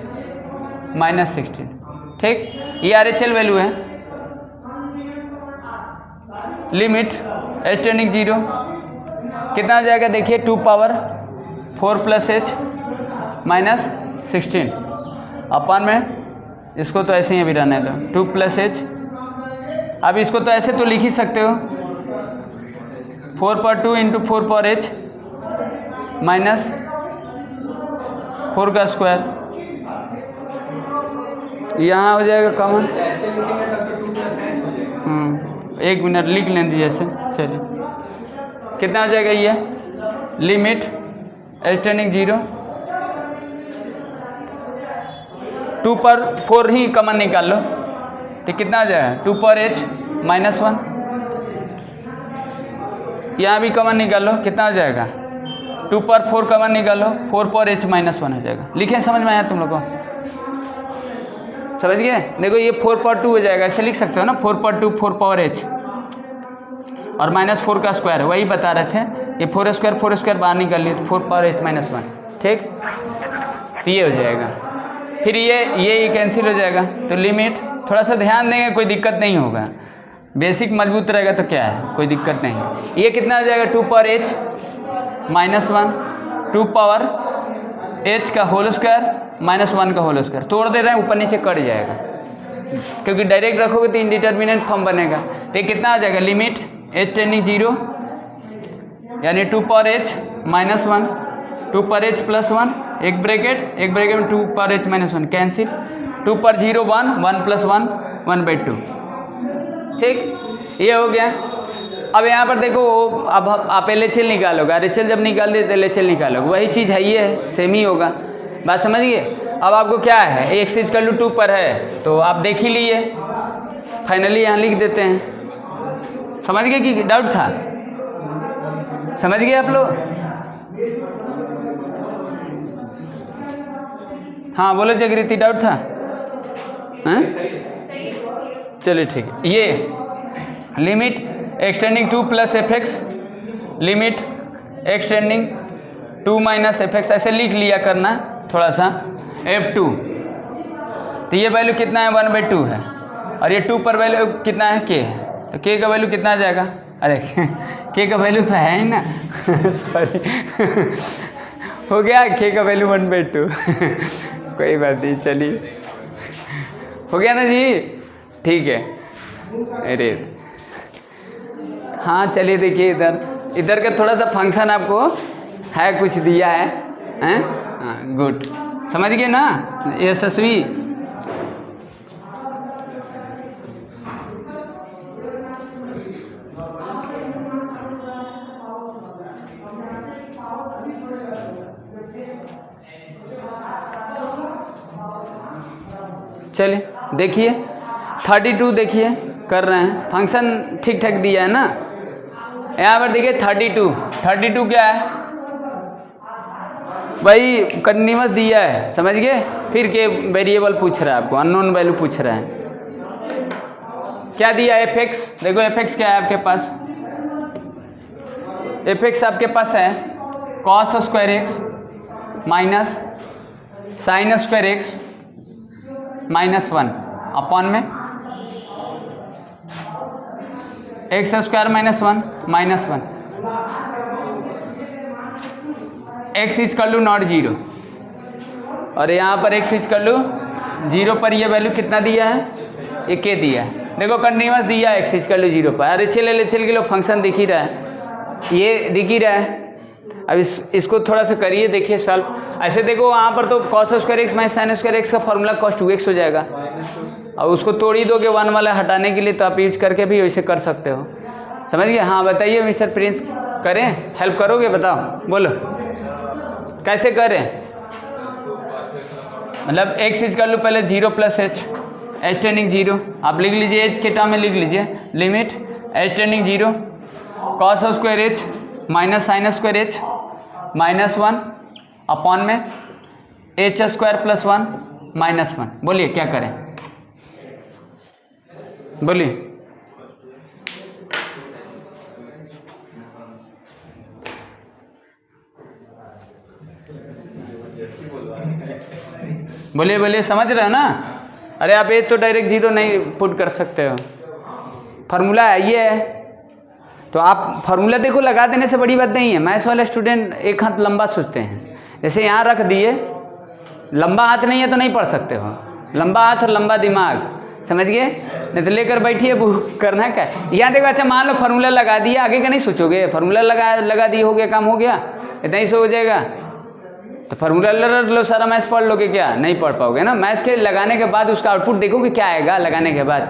minus 16, ठीक। ये RHL वैल्यू है। लिमिट h टेंडिंग 0 कितना आ जाएगा, देखिए 2 पावर 4 प्लस h माइनस 16 अपान में, इसको तो ऐसे ही अभी रहने दो 2 प्लस h, अब इसको तो ऐसे तो लिख ही सकते हो 4 power 2 into 4 power h minus 4 का स्क्वायर, यहाँ हो जाएगा कॉमन, एक मिनट लिख लें जैसे, चलिए कितना हो जाएगा ये, लिमिट h टेंडिंग 0 2 पर 4 ही कॉमन निकाल लो, तो कितना हो जाएगा 2 पावर h माइनस 1, यहाँ भी कॉमन निकाल लो, कितना हो जाएगा 2 पर 4 कॉमन निकालो, 4 पावर h माइनस 1 हो जाएगा। लिखें, समझ में आया तुम लोग को, समझ गए। देखो ये 4 पावर 2 हो जाएगा, ऐसे लिख सकते हो ना 4 पावर 2 4 पावर h और माइनस 4 का स्क्वायर, वही बता रहे थे, ये 4 स्क्वायर बाहर निकाल लिए तो 4 पावर h माइनस 1, ठीक। तो ये हो जाएगा, फिर ये कैंसिल हो जाएगा, तो लिमिट थोड़ा सा ध्यान देंगे, कोई दिक्कत नहीं होगा, बेसिक मजबूत रहेगा तो क्या है, कोई दिक्कत नहीं है। ये कितना हो जाएगा 2 power h minus 1 2 power H का होल स्क्वायर माइनस 1 का होल स्क्वायर, तोड़ दे रहे हैं ऊपर नीचे कट जाएगा, क्योंकि डायरेक्ट रखोगे तो इंडिटरमिनेंट फॉर्म बनेगा। तो ये कितना आ जाएगा, लिमिट एच टेंडिंग 0 यानी 2 power H minus 1, 2 power H plus 1, एक ब्रैकेट में 2 power H minus 1 cancel, 2 power 0 1, 1 plus 1 1/2। ठीक, ये हो गया। अब यहाँ पर देखो, अब आप LHL निकालोगे, RHL जब निकाल दे तो LHL निकालोगे, वही चीज़ है, ये है, सेम ही होगा। बात समझ गए। अब आपको क्या है, x = 2 पर है तो आप देख ही लिए, फाइनली यहाँ लिख देते हैं। समझ गए कि डाउट था? समझ गए आप लोग? हाँ बोलो जागृति, डाउट था? हाँ चलिए ठीक है। ये limit extending 2 plus fx, limit extending 2 minus fx, ऐसे लिख लिया करना थोड़ा सा, f2। तो ये वैल्यू कितना है, 1/2 है, और ये 2 पर वैल्यू कितना है, k है, तो k का वैल्यू कितना आ जाएगा, अरे k का वैल्यू तो है ही ना सॉरी हो गया, k का वैल्यू 1/2 कोई बात नहीं, चलिए हो गया ना जी, ठीक है। अरे हाँ चलिए, देखिए इधर का थोड़ा सा फंक्शन आपको है, कुछ दिया है, हैं? हाँ गुड, समझ गए ना यशस्वी? चलिए देखिए 32 देखिए कर रहे हैं, फंक्शन ठीक ठाक दिया है ना। यहाँ पर देखिए 32 क्या है भाई, कंटिन्यूअस दिया है, समझ गए। फिर के वेरिएबल पूछ रहा है आपको, अननोन वैल्यू पूछ रहा है। क्या दिया है, fx, देखो fx क्या है आपके पास, fx आपके पास है cos square x minus sine square x minus 1 upon में x square minus 1 minus 1, x = 0, और यहाँ पर x = 0 पर ये वैल्यू कितना दिया है, ये k दिया है। देखो कंटिन्यूअस दिया है x = 0 पर, RHL LHL के लिए फंक्शन दिख ही रहा है, ये दिख ही रहा है। अब इसको थोड़ा सा करिए, देखिए सॉल्व। ऐसे देखो वहाँ पर तो cos square x minus sine square x का फॉर्मूला cos 2x हो जाएगा, और उसको तोड़ ही दोगे 1 वाला हटाने के लिए, तो आप यूज करके भी वैसे कर सकते हो, समझ गए। हाँ बताइए मिस्टर प्रिंस, करें, हेल्प करोगे, बताओ, बोलो कैसे करें। मतलब x = पहले 0 प्लस h, h टेंडिंग 0, आप लिख लीजिए, h के टर्म में लिख लीजिए, limit h tending 0 cos square h minus sine square h minus 1 upon में h स्क्वायर प्लस 1 माइनस 1। बोलिए क्या करें, बोलिए। बोलिए बोलिए, समझ रहे हो ना? अरे आप ये तो डायरेक्ट 0 नहीं पुट कर सकते हो, फार्मूला है ये है, तो आप फार्मूला देखो लगा देने से बड़ी बात नहीं है। मैथ्स वाले स्टूडेंट एक हाथ लंबा सोचते हैं, जैसे यहाँ रख दिए, लंबा हाथ नहीं है तो नहीं पढ़ सकते हो, लंबा हाथ और लंबा दिमाग, समझ गए। नहीं तो लेकर बैठिए, वो करना क्या है। यहाँ देखो, अच्छा मान लो फार्मूला लगा दिया, आगे का नहीं सोचोगे, फार्मूला लगा दिए, हो गया काम, हो गया, इतना ही से हो जाएगा। तो फार्मूला लो, सारा मैथ्स पढ़ लोगे क्या, नहीं पढ़ पाओगे ना। मैथ्स के लगाने के बाद उसका आउटपुट देखोगे क्या आएगा लगाने के बाद,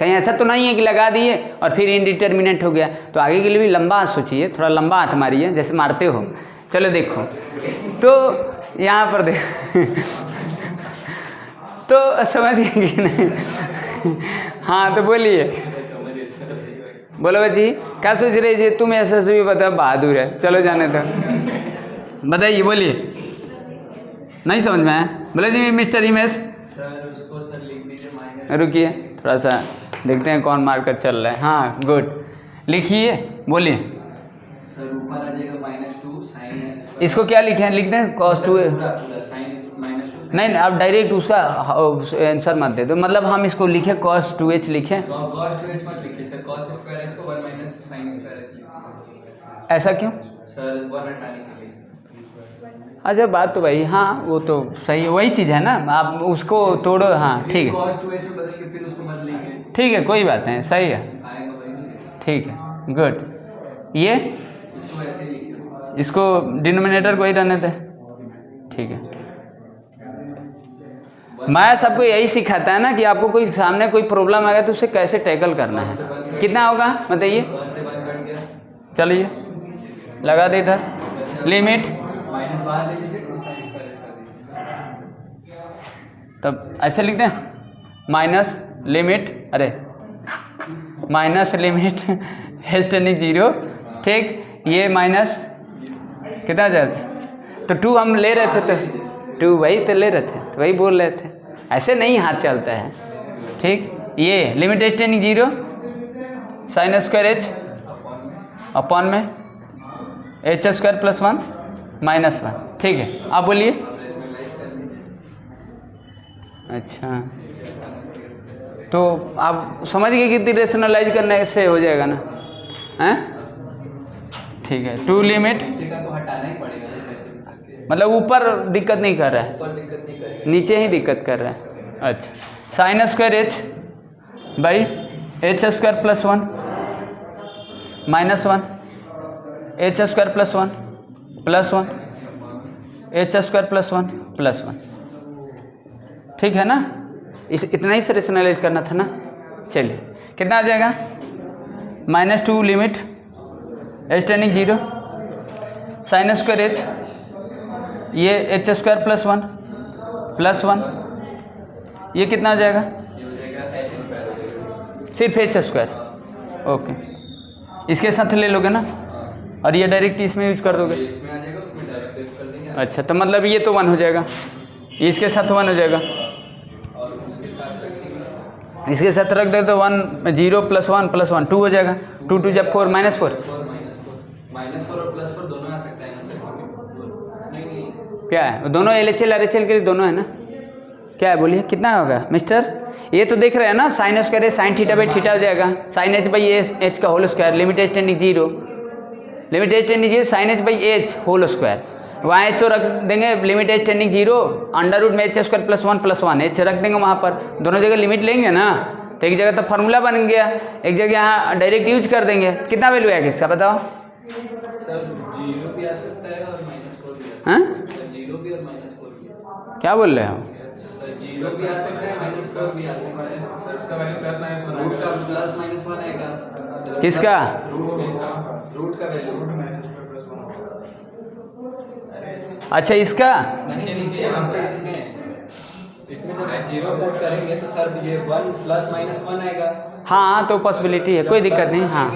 कहीं ऐसा तो नहीं है कि लगा दिए और फिर इनडिटर्मिनेंट हो गया। तो आगे के लिए भी लंबा हाथ सोचिए, थोड़ा लंबा हाथ मारिए जैसे मारते हो। चलो देखो, तो यहाँ पर तो समझिए कि नहीं? हाँ तो बोलिए, बोलो बच्ची क्या सोच रही थी तुम, ऐसा भी बताओ, बहादुर है, चलो जाने दो, बताइए बोलिए। नहीं समझ में आया, बोले जी मिस्टर हिमेश। सर उसको सर लिख दीजिए माइनस, रुकिए थोड़ा सा देखते हैं कौन मार्कर चल रहा है। हाँ गुड, लिखिए, बोलिए। सर ऊपर आ जाएगा -2 साइन, इसको क्या लिखे हैं, लिख दें cos 2, पूरा साइन -2। नहीं आप डायरेक्ट उसका आंसर मत दे दो, मतलब हम इसको लिखे cos 2h लिखें, cos 2h मत लिखिए सर, cos स्क्वायर h को 1 माइनस साइन स्क्वायर h लिखिए। ऐसा क्यों? सर 1 हटाने के लिए। अच्छा बात तो वही, हाँ वो तो सही है, वही चीज़ है ना, आप उसको तोड़ो, हाँ ठीक है, cos 2h में बदल के फिर उसको बदलेंगे, ठीक है कोई बात नहीं, सही है, आएगा वही से। ठीक ठीक है गुड। ये इसको ऐसे ही लिखिए। इसको डिनोमिनेटर को ही रहने दे, ठीक है। मैं सबको यही सिखाता है ना कि आपको कोई सामने कोई प्रॉब्लम आ गया तो उसे कैसे टैकल करना है। कितना होगा बताइए, 1 से 1 कट गया, चलिए लगा दे इधर, लिमिट माइनस बाहर ले लीजिए, 2 sin स्क्वायर h कर दीजिए। तब ऐसे लिख दें, माइनस लिमिट, अरे माइनस लिमिट h टेंडिंग 0, ठीक, ये माइनस कितना आ जाता, तो 2 हम ले रहे थे, तो 2 वही तो ले रहे थे, तो वही बोल रहे थे, ऐसे नहीं हाथ चलता है, ठीक। ये limit h tending 0 sine square h upon में एच स्क्वायर प्लस 1 माइनस 1, ठीक है। आप बोलिए, अच्छा तो आप समझ गए कितनी रेशनलाइज करने से हो जाएगा ना, हैं, ठीक है। 2 लिमिट नीचे का तो हटाना ही पड़ेगा ना, कैसे भी करके। मतलब ऊपर दिक्कत नहीं कर रहा है, ऊपर दिक्कत नहीं करेगा, नीचे ही दिक्कत कर रहा है, अच्छा। Sine square H by H square plus 1 minus 1 H square plus 1 plus 1 H square plus 1 plus 1, ठीक है ना। इतना ही से रेशनलाइज करना था ना, चलिए कितना आ जाएगा, -2 limit h tending 0 sine square H, ये एच स्क्वायर प्लस 1 प्लस 1, ये कितना आ जाएगा, ये हो जाएगा h स्क्वायर हो जाएगा, सिर्फ एच स्क्वायर, ओके, इसके साथ ले लोगे ना, और ये डायरेक्ट इसमें यूज कर दोगे, ये इसमें आ जाएगा, उसमें डायरेक्ट यूज कर देंगे। अच्छा तो मतलब ये तो 1 हो जाएगा, ये इसके साथ 1 हो जाएगा, और उसके साथ रखेंगे, इसके साथ रख दे तो 1 0 प्लस 1 प्लस 1 2 हो जाएगा, 2 2 जब 4 -4, -4 और +4 दोनों आ सकता है ना सर, नहीं क्या है दोनों LHL RHL के लिए दोनों है ना, क्या है बोलिए कितना होगा मिस्टर, ये तो देख रहे हैं ना, साइन स्क्वायर है साइन थीटा बाई थीटा हो जाएगा, साइन h बाई एच का whole square, limit h tending 0, limit h tending 0 sign h by h whole square, वहाँ एच रख देंगे, limit h tending 0 under root में h square plus 1 plus 1 h रख देंगे वहाँ पर, दोनों जगह लिमिट लेंगे ना, तो एक जगह तो फार्मूला बन गया, एक जगह यहाँ डायरेक्ट यूज कर देंगे। कितना वैल्यू है इसका बताओ सर, 0 भी आ सकता है और -4 भी आ सकता हैं, है, 0 भी और -4 भी, क्या बोल रहे हो, सर 0 भी आ सकता है, -4 भी आ सकता है, सर उसका वैल्यू रूट का +-1 आएगा, किसका, रूट का वैल्यू, अच्छा इसका, नीचे इसमें जब 0 पुट करेंगे तो सर ये 1 +-1 आएगा, हाँ तो पॉसिबिलिटी है, कोई दिक्कत नहीं, हाँ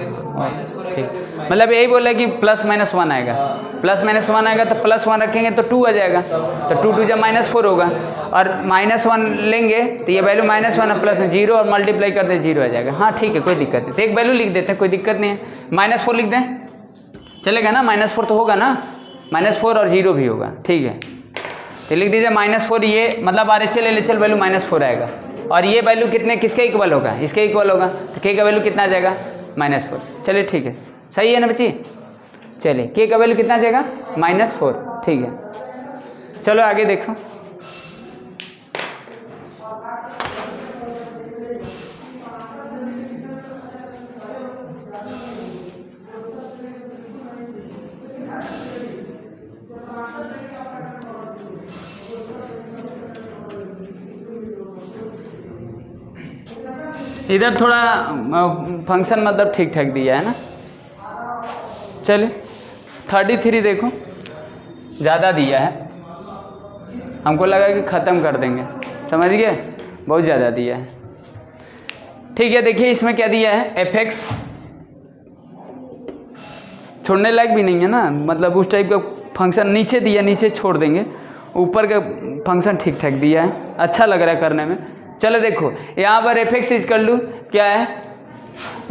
ठीक, मतलब यही बोला कि +-1 आएगा, +-1 आएगा तो +1 रखेंगे तो 2 आ जाएगा, तो 2 2 जब -4 होगा, और -1 लेंगे तो ये वैल्यू -1 और +0 और मल्टीप्लाई कर दे 0 आ जाएगा, हाँ ठीक है कोई दिक्कत नहीं, तो एक वैल्यू लिख देते हैं, कोई दिक्कत नहीं है, -4 लिख दें, चलेगा ना, -4 तो होगा ना, -4 और 0 भी होगा, ठीक है, तो लिख दीजिए -4, ये मतलब RHL LHL वैल्यू -4 आएगा, और ये वैल्यू कितने किसके इक्वल होगा, इसके इक्वल होगा, तो k का वैल्यू कितना आ जाएगा -4, चलिए ठीक है, सही है ना बच्ची, चलिए k का वैल्यू कितना आ जाएगा -4, ठीक है, चलो आगे देखो, इधर थोड़ा फंक्शन मतलब ठीक ठाक दिया है ना, चलिए 33 देखो, ज़्यादा दिया है, हमको लगा कि ख़त्म कर देंगे, समझ गए, बहुत ज़्यादा दिया है, ठीक है। देखिए इसमें क्या दिया है, fx छोड़ने लायक भी नहीं है ना, मतलब उस टाइप का फंक्शन नीचे दिया, नीचे छोड़ देंगे, ऊपर का फंक्शन ठीक ठाक दिया है, अच्छा लग रहा है करने में। चलो देखो यहाँ पर fx इक्वल टू क्या है,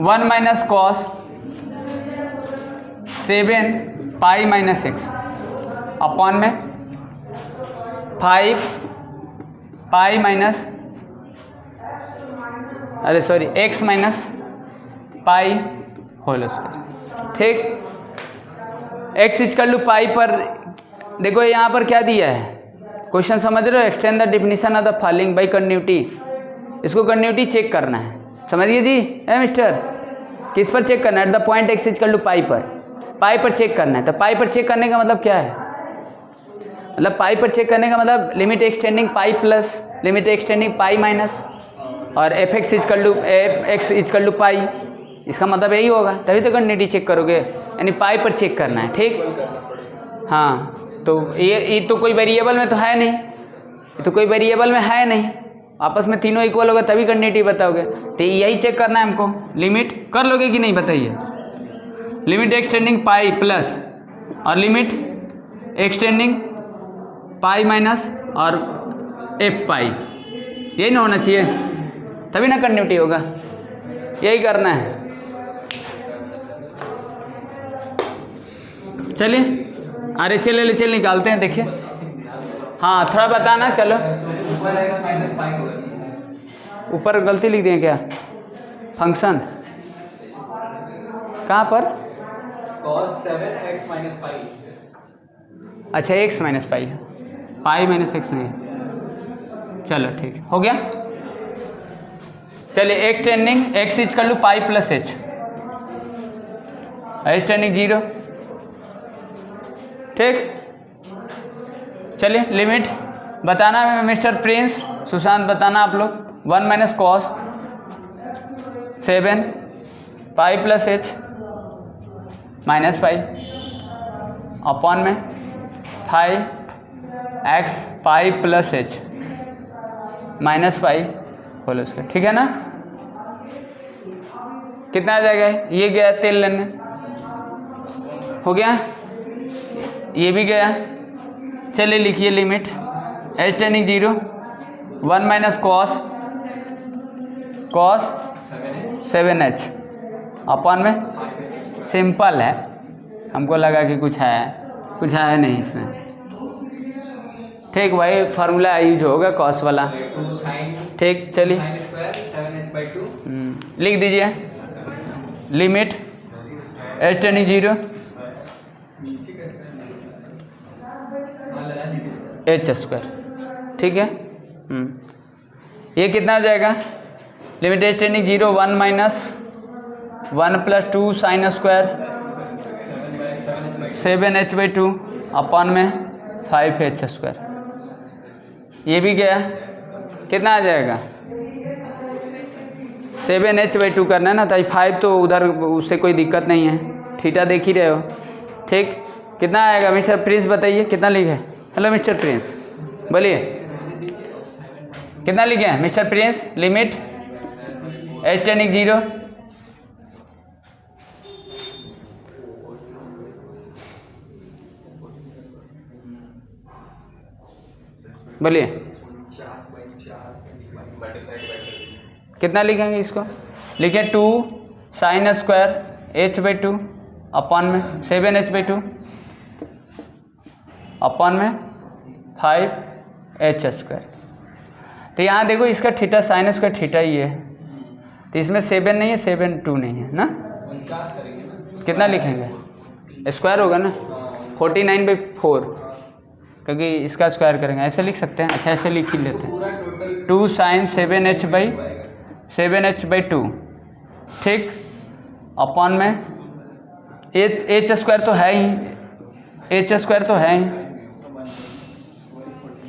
1 minus cos 7 pi minus X upon में 5 पाई माइनस अरे sorry X minus pi whole square, ठीक। एक्स इक्वल टू पाई पर देखो यहाँ पर क्या दिया है, क्वेश्चन समझ रहे हो, extend the definition of the following by continuity. इसको कंटिन्यूटी चेक करना है, समझिए जी है मिस्टर। किस पर चेक करना है? At the point x equal to pi पर, पाई पर चेक करना है। तो पाई पर चेक करने का मतलब क्या है? मतलब पाई पर चेक करने का मतलब limit extending pi plus limit extending pi minus और F X equal to pi, इसका मतलब यही होगा, तभी तो कंटिन्यूटी चेक करोगे, यानी पाई पर चेक करना है, ठीक। हाँ, तो ये तो कोई वेरिएबल में तो है नहीं, ये तो कोई वेरिएबल में है नहीं, आपस में तीनों इक्वल होगा तभी कंटिन्यूटी बताओगे। तो यही चेक करना है हमको, लिमिट कर लोगे कि नहीं बताइए। लिमिट एक्सटेंडिंग पाई प्लस और लिमिट एक्सटेंडिंग पाई माइनस और एफ पाई, यही ना होना चाहिए, तभी ना कंटिन्यूटी होगा, यही करना है। चलिए RHL LHL निकालते हैं, देखिए। हाँ थोड़ा बताना, चलो। ऊपर x माइनस पाई को ऊपर गलती लिख दिए क्या? फंक्शन कहाँ पर? cos 7x minus pi. अच्छा x minus pi, pi minus X नहीं, चलो ठीक है, हो गया। चलिए extending X equal to pi plus H, extending 0, ठीक। चलिए लिमिट बताना है मिस्टर प्रिंस, सुशांत बताना आप लोग। 1 minus cos 7 pi plus H minus pi upon में 5x pi plus H minus pi whole square, ठीक है ना। कितना आ जाएगा? ये गया तेल लेने, हो गया, ये भी गया। चलिए लिखिए limit H tending 0 1 minus cos 7h upon में, सिंपल है, हमको लगा कि कुछ है नहीं इसमें, ठीक। वही फार्मूला यूज होगा कॉस वाला, ठीक। चलिए लिख दीजिए limit H tending 0 H square, ठीक है। ये कितना हो जाएगा? Limit H tending 0 1 minus 1 plus 2 sine square 7h/2 upon में 5h स्क्वायर, ये भी गया। कितना आ जाएगा? 7h/2 करना है ना, तो 5 तो उधर, उससे कोई दिक्कत नहीं है, थीटा देख ही रहे हो, ठीक। कितना आएगा मिस्टर प्रिंस बताइए, कितना लिखे? हेलो मिस्टर प्रिंस बोलिए, कितना लिखे हैं mister Prince? Limit H tending 0 बोलिए, कितना लिखेंगे इसको? लिखे 2 साइन स्क्वायर h/2 अपॉन में 7h/2 अपॉन में 5h स्क्वायर। तो यहाँ देखो इसका थीटा साइन स्क्वायर थीटा ही है, तो इसमें 7 नहीं है, 7 2 नहीं है ना, 49 करेंगे ना। कितना लिखेंगे? स्क्वायर होगा ना, 49/4, क्योंकि इसका स्क्वायर करेंगे, ऐसे लिख सकते हैं। अच्छा ऐसे लिख ही लेते हैं, 2 साइन 7h/2, ठीक, अपॉन में एच स्क्वायर तो है ही, एच स्क्वायर तो है ही,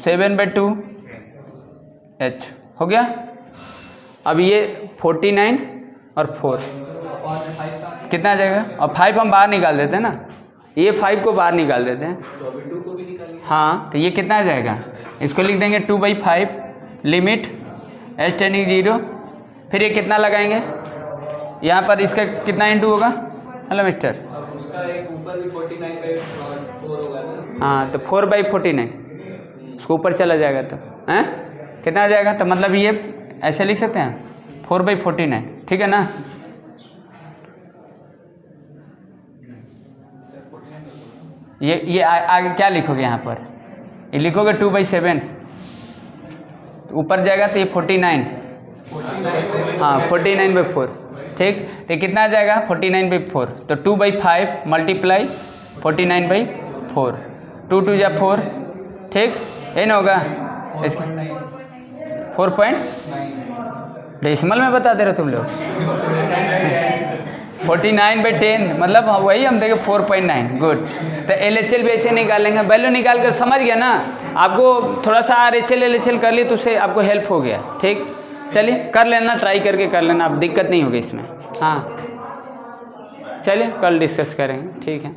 7/2 h हो गया। अब ये 49 और 4 कितना आ जाएगा? और 5 हम बाहर निकाल देते हैं ना, ये 5 को बाहर निकाल देते हैं। हाँ, तो ये कितना आ जाएगा? इसको लिख देंगे 2/5 लिमिट एच टेंडिंग 0, फिर ये कितना लगाएंगे यहाँ पर, इसका कितना इंटू होगा? हेलो मिस्टर, उसका एक ऊपर भी 49/4 होगा ना। हाँ, तो 4/49 उसको ऊपर चला जाएगा, तो हैं कितना आ जाएगा? तो मतलब ये ऐसे लिख सकते हैं 4/49, ठीक है ना। ये आगे क्या लिखोगे यहाँ पर? ये लिखोगे 2/7, ऊपर जाएगा तो ये 49, हाँ 49/4, ठीक। तो कितना आ जाएगा? 49/4, तो 2/5 मल्टीप्लाई 49/4, 2 2 जा 4, ठीक, ये ना होगा इसका 4.9 डेसिमल में बता दे रहे हो तुम लोग 49/10 मतलब वही हम देखें 4.9। गुड। तो LHL भी ऐसे निकालेंगे, वैल्यू निकाल कर समझ गया ना आपको, थोड़ा सा RHL LHL कर ली तो उससे आपको हेल्प हो गया। ठीक, चलिए कर लेना, ट्राई करके कर लेना, आप दिक्कत नहीं होगी इसमें। हाँ चलिए कल डिस्कस करेंगे, ठीक है।